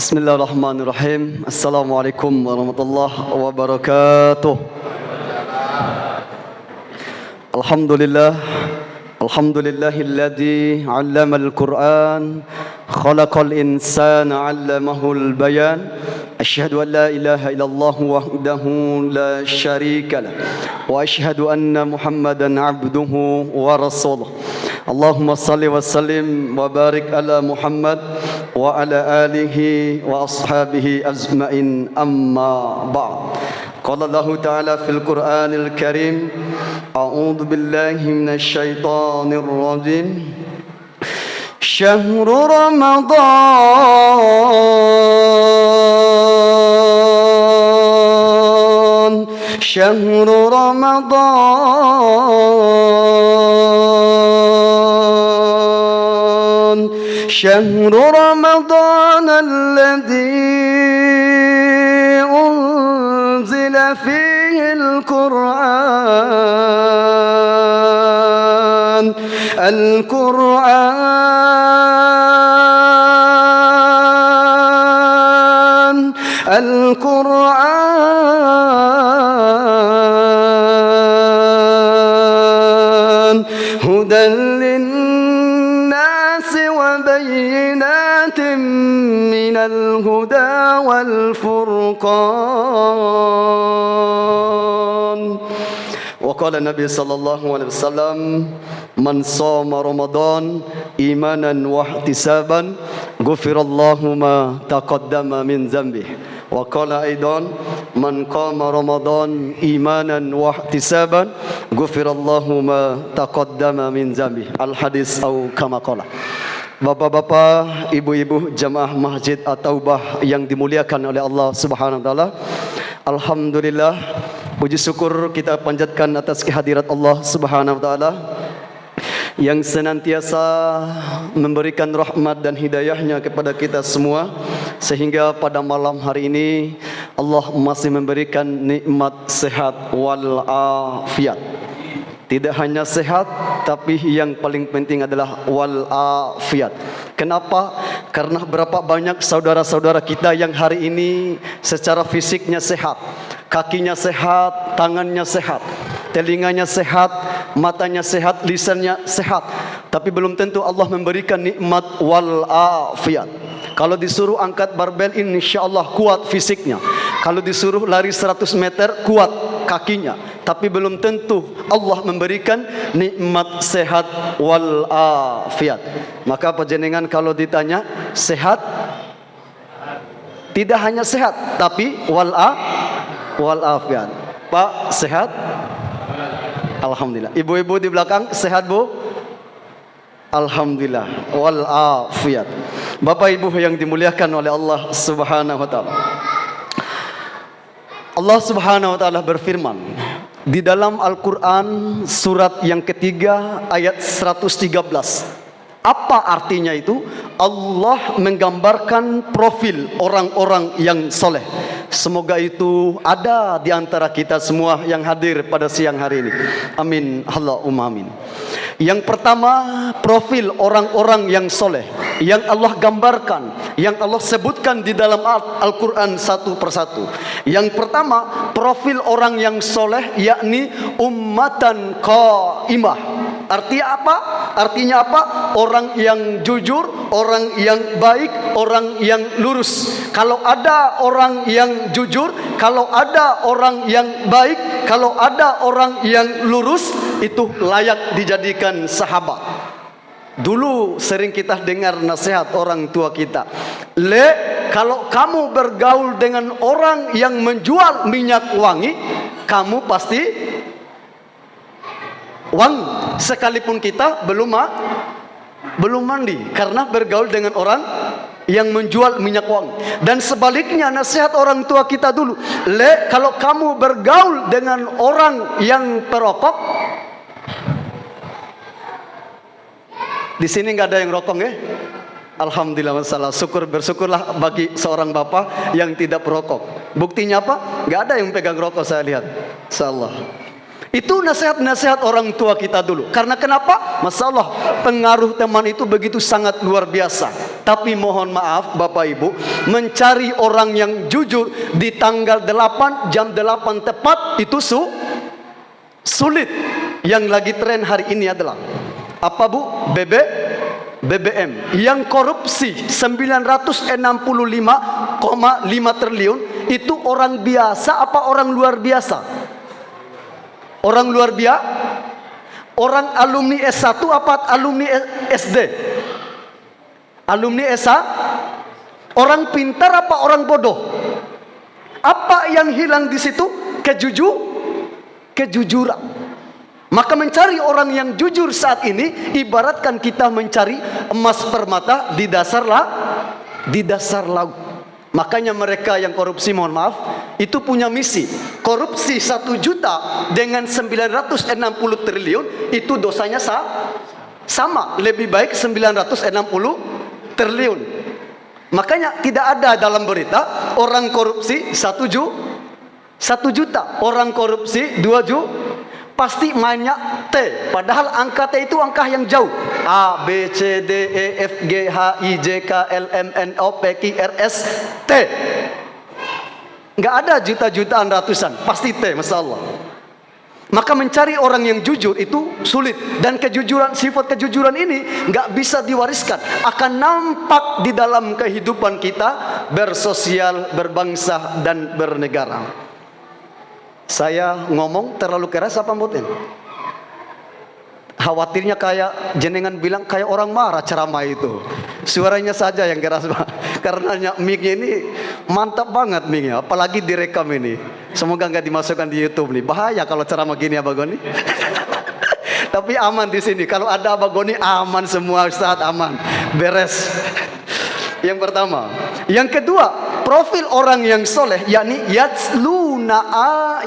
Bismillahirrahmanirrahim. Assalamualaikum warahmatullahi wabarakatuh. Alhamdulillah. Alhamdulillahilladzi 'allamal Qur'an, khalaqal insana 'allamahul bayan. Asyhadu an la ilaha illallah wahdahu la syarika lah. Wa asyhadu anna Muhammadan 'abduhu wa rasuluh. Allahumma salli wa sallim wa barik ala Muhammad wa ala alihi wa ashabihi ajma'in, amma ba'd. Qala Allah Ta'ala fil Qur'anil Karim, a'udzu billahi minasy syaithanir rajim. Syahrul Ramadan, syahrul Ramadan, syahrul Ramadan alladzi أنزل فيه القرآن هدى للناس وبينات من الهدى والفرقان. وقال النبي صلى الله عليه وسلم: من صام رمضان إيمانا واحتسابا غفر الله ما تقدم من ذنبه. وقال أيضا: من قام رمضان إيمانا واحتسابا غفر الله ما تقدم من ذنبه. Al-hadis atau kama qala. Bapak-bapak, ibu-ibu jamaah Masjid At-Taubah yang dimuliakan oleh Allah Subhanahu wa taala. Alhamdulillah, puji syukur kita panjatkan atas kehadirat Allah Subhanahu wa taala yang senantiasa memberikan rahmat dan hidayahnya kepada kita semua, sehingga pada malam hari ini Allah masih memberikan nikmat sehat wal afiat. Tidak hanya sehat, tapi yang paling penting adalah wal afiat. Kenapa? Karena berapa banyak saudara-saudara kita yang hari ini secara fisiknya sehat, kakinya sehat, tangannya sehat, telinganya sehat, matanya sehat, lisannya sehat, tapi belum tentu Allah memberikan nikmat wal afiat. Kalau disuruh angkat barbel, insyaallah kuat fisiknya. Kalau disuruh lari 100 meter, kuat kakinya, tapi belum tentu Allah memberikan nikmat sehat wal afiat. Maka panjenengan kalau ditanya sehat, tidak hanya sehat, tapi wal afiat. Pak, sehat? Alhamdulillah. Ibu-ibu di belakang sehat, Bu? Alhamdulillah. Wal afiat. Bapak Ibu yang dimuliakan oleh Allah Subhanahu wa taala. Allah Subhanahu wa taala berfirman di dalam Al-Qur'an surat yang ketiga ayat 113. Apa artinya itu? Allah menggambarkan profil orang-orang yang soleh. Semoga itu ada di antara kita semua yang hadir pada siang hari ini. Amin, Allahumma amin. Yang pertama, profil orang-orang yang soleh yang Allah gambarkan, yang Allah sebutkan di dalam Al-Quran satu persatu. Yang pertama, profil orang yang soleh yakni ummatan qaimah. Artinya apa? Artinya apa? Orang yang jujur, orang yang baik, orang yang lurus. Kalau ada orang yang jujur, kalau ada orang yang baik, kalau ada orang yang lurus, itu layak dijadikan sahabat. Dulu sering kita dengar nasihat orang tua kita, kalau kamu bergaul dengan orang yang menjual minyak wangi, kamu pasti wangi, sekalipun kita belum mandi, karena bergaul dengan orang yang menjual minyak wangi. Dan sebaliknya nasihat orang tua kita dulu, kalau kamu bergaul dengan orang yang perokok, di sini nggak ada yang rokok ya? Alhamdulillah, masalah. Bersyukurlah bagi seorang bapak yang tidak perokok. Buktinya apa? Nggak ada yang pegang rokok, saya lihat. Insyaallah. Itu nasihat-nasihat orang tua kita dulu. Karena kenapa? Masalah pengaruh teman itu begitu sangat luar biasa. Tapi mohon maaf Bapak Ibu, mencari orang yang jujur di tanggal 8 jam 8 tepat itu sulit. Yang lagi tren hari ini adalah apa Bu? BBM yang korupsi 965,5 triliun. Itu orang biasa apa orang luar biasa? Orang luar biasa? Orang alumni S1 apa alumni SD? Alumni S1? Orang pintar apa orang bodoh? Apa yang hilang di situ? Kejujuran. Maka mencari orang yang jujur saat ini ibaratkan kita mencari emas permata di dasar laut. Makanya mereka yang korupsi, mohon maaf, itu punya misi. Korupsi 1 juta dengan 960 triliun itu dosanya sama. Lebih baik 960 triliun. Makanya tidak ada dalam berita orang korupsi 1 juta, orang korupsi 2 juta. Pasti mainnya T. Padahal angka T itu angka yang jauh. A, B, C, D, E, F, G, H, I, J, K, L, M, N, O, P, Q, R, S, T. Nggak ada juta-jutaan ratusan. Pasti T, Masya Allah. Maka mencari orang yang jujur itu sulit. Dan sifat kejujuran ini nggak bisa diwariskan. Akan nampak di dalam kehidupan kita bersosial, berbangsa, dan bernegara. Saya ngomong terlalu keras apa mboten? Khawatirnya kayak jenengan bilang kayak orang marah ceramah itu. Suaranya saja yang keras, Pak. Karena mic-nya ini mantap banget mic-nya, apalagi direkam ini. Semoga nggak dimasukkan di YouTube nih. Bahaya kalau ceramah gini Abang Goni. Tapi aman di sini. Kalau ada Abang Goni aman semua, Ustaz, aman. Beres. Yang pertama. Yang kedua, profil orang yang soleh, yakni yatsluna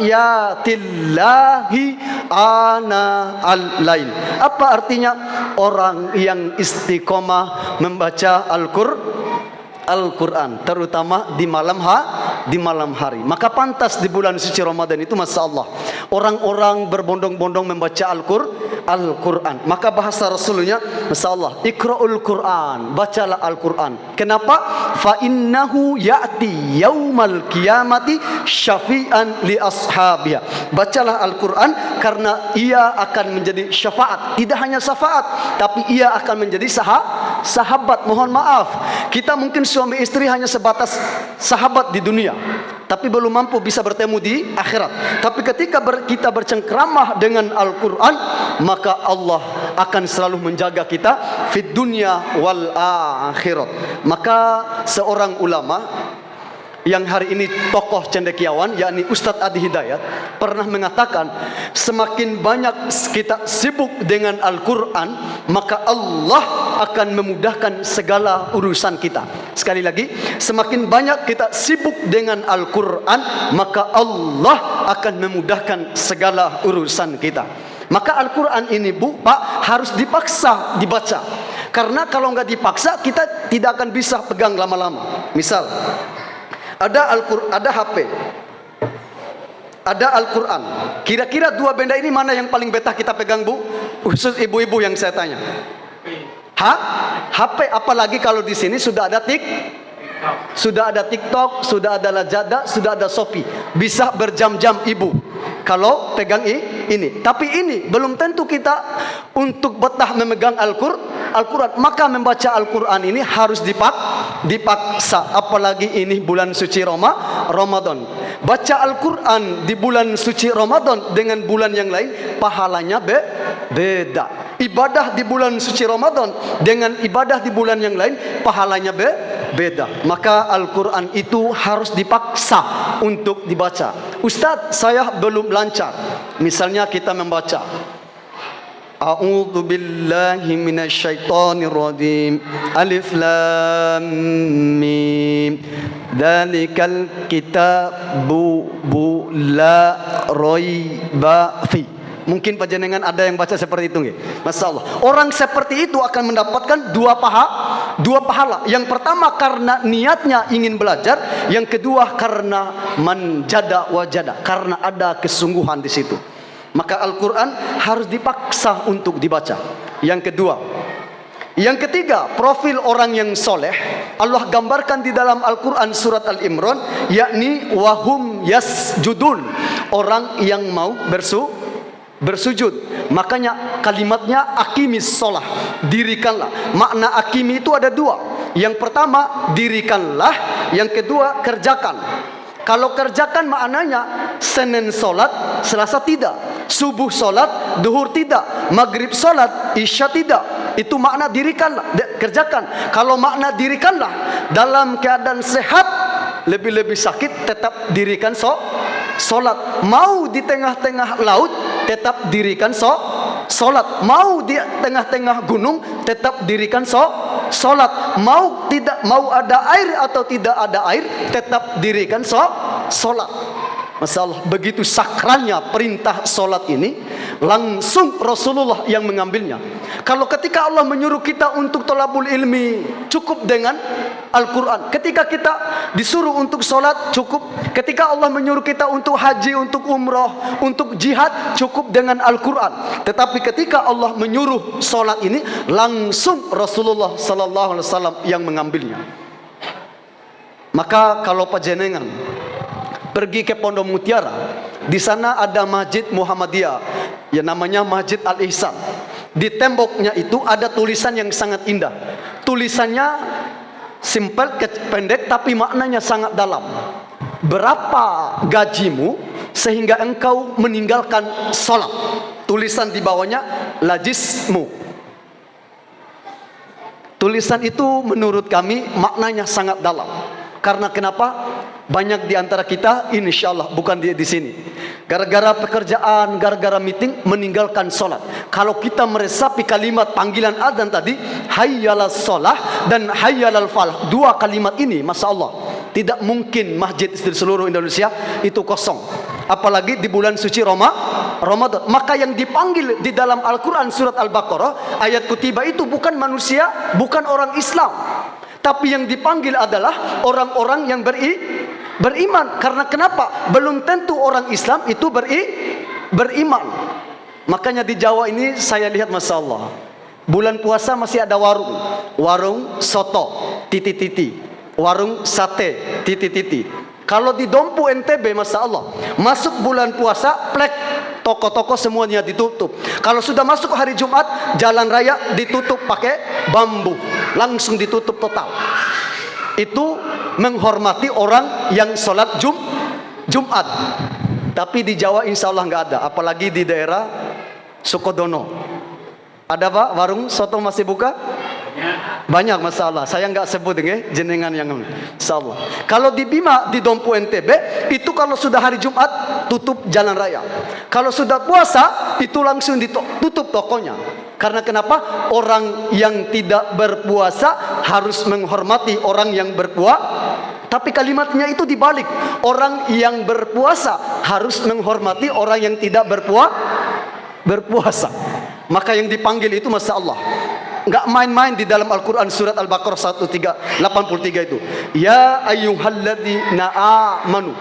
ayatillahi ana al-lail. Apa artinya? Orang yang istiqomah membaca Al-Quran, terutama di malam hari. Maka pantas di bulan suci Ramadan itu, Masya Allah, orang-orang berbondong-bondong membaca Al-Quran. Maka bahasa Rasulnya, Masya Allah, Iqra'ul Quran, bacalah Al-Quran. Kenapa? Fa innahu ya'ti yaumal qiyamati syafi'an li ashabiha. Bacalah Al-Quran karena ia akan menjadi syafaat. Tidak hanya syafaat, tapi ia akan menjadi sahabat. Mohon maaf, kita mungkin suami istri hanya sebatas sahabat di dunia, tapi belum mampu bisa bertemu di akhirat. Tapi ketika kita bercengkramah dengan Al-Quran, maka Allah akan selalu menjaga kita fid dunya wal akhirat. Maka seorang ulama yang hari ini tokoh cendekiawan, yakni Ustadz Adi Hidayat, pernah mengatakan, semakin banyak kita sibuk dengan Al-Quran, maka Allah akan memudahkan segala urusan kita. Sekali lagi, semakin banyak kita sibuk dengan Al-Quran, maka Allah akan memudahkan segala urusan kita. Maka Al-Quran ini, Bu, Pak, harus dipaksa dibaca. Karena kalau nggak dipaksa, kita tidak akan bisa pegang lama-lama. Misal, ada Al-Quran, ada HP, ada Al-Quran. Kira-kira dua benda ini mana yang paling betah kita pegang, Bu? Khusus ibu-ibu yang saya tanya. HP, apalagi kalau di sini sudah ada sudah ada TikTok, sudah ada Lazada, sudah ada Shopee. Bisa berjam-jam ibu kalau pegang ini. Tapi ini belum tentu kita untuk betah memegang Al-Quran. Maka membaca Al-Quran ini harus dipaksa. Apalagi ini bulan suci Ramadan. Baca Al-Quran di bulan suci Ramadan dengan bulan yang lain, pahalanya beda. Ibadah di bulan suci Ramadan dengan ibadah di bulan yang lain, pahalanya beda. Maka Al-Quran itu harus dipaksa untuk dibaca. Ustadz, saya belum lancar. Misalnya kita membaca A'udzu billahi minasyaitonir rajim. Alif lam mim. Dzalikal kitabu la raiba fi. Mungkin panjenengan ada yang baca seperti itu nggih? Masya Allah. Orang seperti itu akan mendapatkan dua pahala. Yang pertama karena niatnya ingin belajar, yang kedua karena manjada wajada, karena ada kesungguhan di situ. Maka Al-Quran harus dipaksa untuk dibaca. Yang kedua, yang ketiga, profil orang yang soleh Allah gambarkan di dalam Al-Quran surat Al-Imran, yakni wahum yasjudun, orang yang mau bersujud. Makanya kalimatnya akimis sholah, dirikanlah. Makna akimi itu ada dua. Yang pertama dirikanlah, yang kedua kerjakan. Kalau kerjakan maknanya Senin solat, Selasa tidak, subuh solat, duhur tidak, maghrib solat, isya tidak. Itu makna dirikanlah, kerjakan. Kalau makna dirikanlah dalam keadaan sehat, lebih-lebih sakit, tetap dirikan solat. Mau di tengah-tengah laut, tetap dirikan solat. Mau di tengah-tengah gunung, tetap dirikan solat. Mau ada air atau tidak ada air, tetap dirikan solat. Masalah begitu sakralnya perintah solat ini, langsung Rasulullah yang mengambilnya. Kalau ketika Allah menyuruh kita untuk thalabul ilmi, cukup dengan Al-Quran. Ketika kita disuruh untuk solat, cukup. Ketika Allah menyuruh kita untuk haji, untuk umrah, untuk jihad, cukup dengan Al-Quran. Tetapi ketika Allah menyuruh solat ini, langsung Rasulullah sallallahu alaihi wasallam yang mengambilnya. Maka kalau panjenengan pergi ke Pondok Mutiara, di sana ada Masjid Muhammadiyah, yang namanya Masjid Al-Ihsan. Di temboknya itu ada tulisan yang sangat indah. Tulisannya simpel, pendek, tapi maknanya sangat dalam. Berapa gajimu sehingga engkau meninggalkan sholat? Tulisan di bawahnya, lajismu. Tulisan itu menurut kami maknanya sangat dalam. Karena kenapa? Banyak di antara kita, insya Allah bukan di sini, gara-gara pekerjaan, gara-gara meeting, meninggalkan sholat. Kalau kita meresapi kalimat panggilan azan tadi, hayyalal sholah dan hayyalal falah, dua kalimat ini, masya Allah, tidak mungkin masjid di seluruh Indonesia itu kosong. Apalagi di bulan suci Ramadan. Maka yang dipanggil di dalam Al-Quran surat Al-Baqarah ayat kutiba itu bukan manusia, bukan orang Islam, tapi yang dipanggil adalah orang-orang yang beriman. Karena kenapa? Belum tentu orang Islam itu beriman. Makanya di Jawa ini saya lihat, masya Allah, bulan puasa masih ada warung soto, titi-titi, warung sate, titi-titi. Kalau di Dompu NTB, masya Allah, masuk bulan puasa, plek, toko-toko semuanya ditutup. Kalau sudah masuk hari Jumat, jalan raya ditutup pakai bambu, langsung ditutup total. Itu menghormati orang yang sholat Jumat. Tapi di Jawa insya Allah nggak ada. Apalagi di daerah Sukodono. Ada Pak warung soto masih buka? Banyak masalah. Saya nggak sebut jenengan yang insya Allah. Kalau di Bima, di Dompu NTB, itu kalau sudah hari Jumat tutup jalan raya. Kalau sudah puasa itu langsung ditutup tokonya. Karena kenapa? Orang yang tidak berpuasa harus menghormati orang yang berpuasa. Tapi kalimatnya itu dibalik. Orang yang berpuasa harus menghormati orang yang tidak berpuasa. Maka yang dipanggil itu, masya Allah, nggak main-main di dalam Al-Quran surat Al-Baqarah 183 itu. Ya ayyuhalladzina amanu.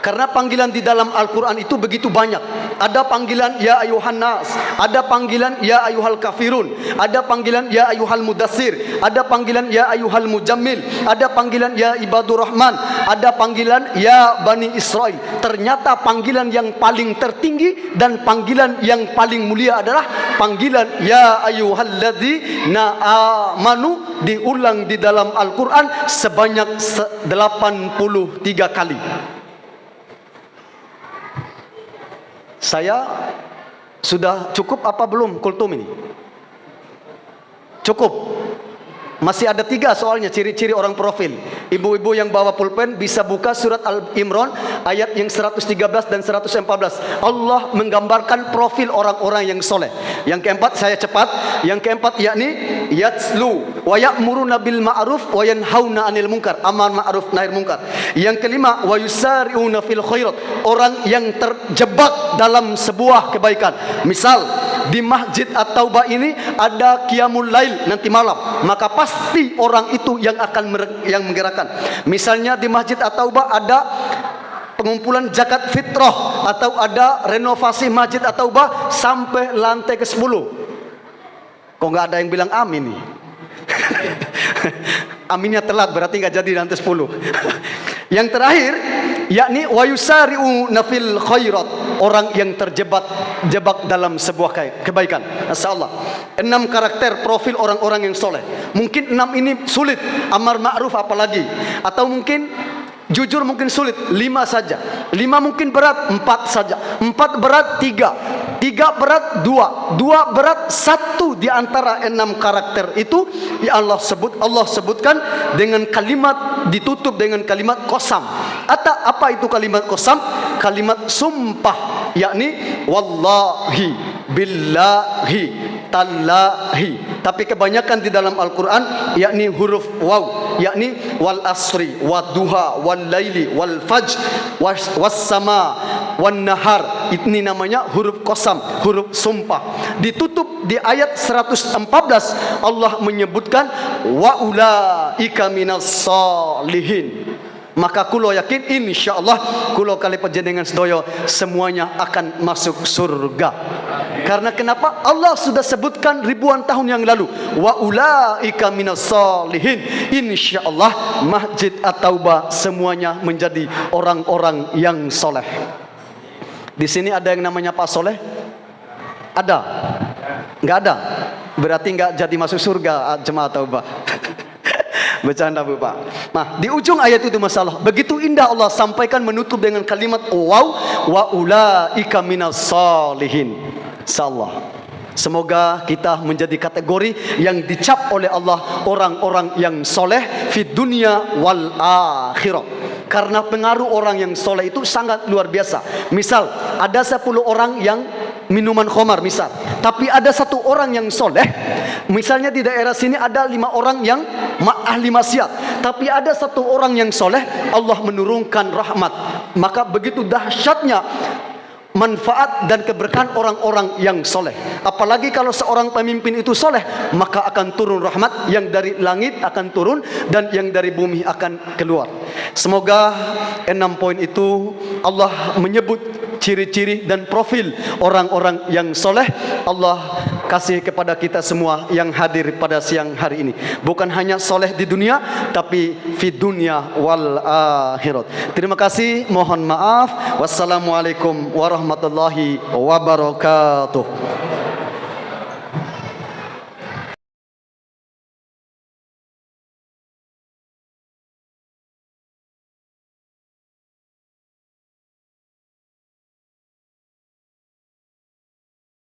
Karena panggilan di dalam Al-Quran itu begitu banyak. Ada panggilan ya ayuhan nas, ada panggilan ya ayuhal kafirun, ada panggilan ya ayuhal mudassir, ada panggilan ya ayuhal mujammil, ada panggilan ya ibadur rahman, ada panggilan ya bani Israel. Ternyata panggilan yang paling tertinggi dan panggilan yang paling mulia adalah panggilan ya ayyuhalladzina amanu, diulang di dalam Al-Quran sebanyak 83 kali. Saya sudah cukup apa belum kultum ini? Cukup. Masih ada 3 soalnya ciri-ciri orang profil. Ibu-ibu yang bawa pulpen bisa buka surat Al-Imran ayat yang 113 dan 114. Allah menggambarkan profil orang-orang yang soleh. Yang keempat, saya cepat. Yang keempat yakni yatslu wa ya'muruna bil ma'ruf wa yanhauna 'anil munkar. Amar ma'ruf nahi munkar. Yang kelima, wa yusari'una fil khairat. Orang yang terjebak dalam sebuah kebaikan. Misal di Masjid At-Taubah ini ada qiyamul lail nanti malam, maka pasti orang itu yang akan yang menggerakkan. Misalnya di Masjid At-Taubah ada pengumpulan zakat fitrah, atau ada renovasi masjid atau bah sampai lantai ke-10. Kok nggak ada yang bilang amin nih? Aminnya telat, berarti nggak jadi lantai 10. Yang terakhir, yakni wa yusari'u nafil khairat, orang yang terjebak dalam sebuah kebaikan. Masyaallah. 6 karakter profil orang-orang yang soleh. Mungkin 6 ini sulit, amar ma'ruf apalagi, atau mungkin jujur mungkin sulit, 5 saja. 5 mungkin berat, 4 saja. 4 berat, 3 berat, 2 berat, 1 di antara 6 karakter itu ya Allah sebutkan dengan kalimat, ditutup dengan kalimat qasam. Apa itu kalimat qasam? Kalimat sumpah, yakni wallahi, billahi, tallahi. Tapi kebanyakan di dalam Al-Quran yakni huruf waw, yakni wal asri, wad duha, wal laili, wal fajr, was sama, wan nahar. Ini namanya huruf qasam, huruf sumpah. Ditutup di ayat 114, Allah menyebutkan wa ulaika minas solihin. Maka kulo yakin insyaallah kulo kali panjenengan sedoyo semuanya akan masuk surga. Karena kenapa? Allah sudah sebutkan ribuan tahun yang lalu, wa ulaika minas solihin. Insyaallah Masjid At-Taubah semuanya menjadi orang-orang yang soleh. Di sini ada yang namanya Pak Soleh? Ada? Enggak ada? Berarti enggak jadi masuk surga jemaah Taubah. Bercanda Bu Pak. Nah, di ujung ayat itu masalah begitu indah Allah sampaikan menutup dengan kalimat waw wa ulaika minas solihin. Insyaallah semoga kita menjadi kategori yang dicap oleh Allah orang-orang yang soleh fid dunya wal akhirah. Karena pengaruh orang yang soleh itu sangat luar biasa. Misal ada 10 orang yang minuman khamar misal, tapi ada 1 orang yang soleh. Misalnya di daerah sini ada 5 orang yang ahli maksiat, tapi ada 1 orang yang soleh, Allah menurunkan rahmat. Maka begitu dahsyatnya manfaat dan keberkahan orang-orang yang soleh. Apalagi kalau seorang pemimpin itu soleh, maka akan turun rahmat yang dari langit akan turun dan yang dari bumi akan keluar. Semoga 6 poin itu Allah menyebut ciri-ciri dan profil orang-orang yang soleh. Allah kasih kepada kita semua yang hadir pada siang hari ini, bukan hanya soleh di dunia, tapi fi dunia wal akhirat. Terima kasih, mohon maaf. Wassalamualaikum warahmatullahi wabarakatuh.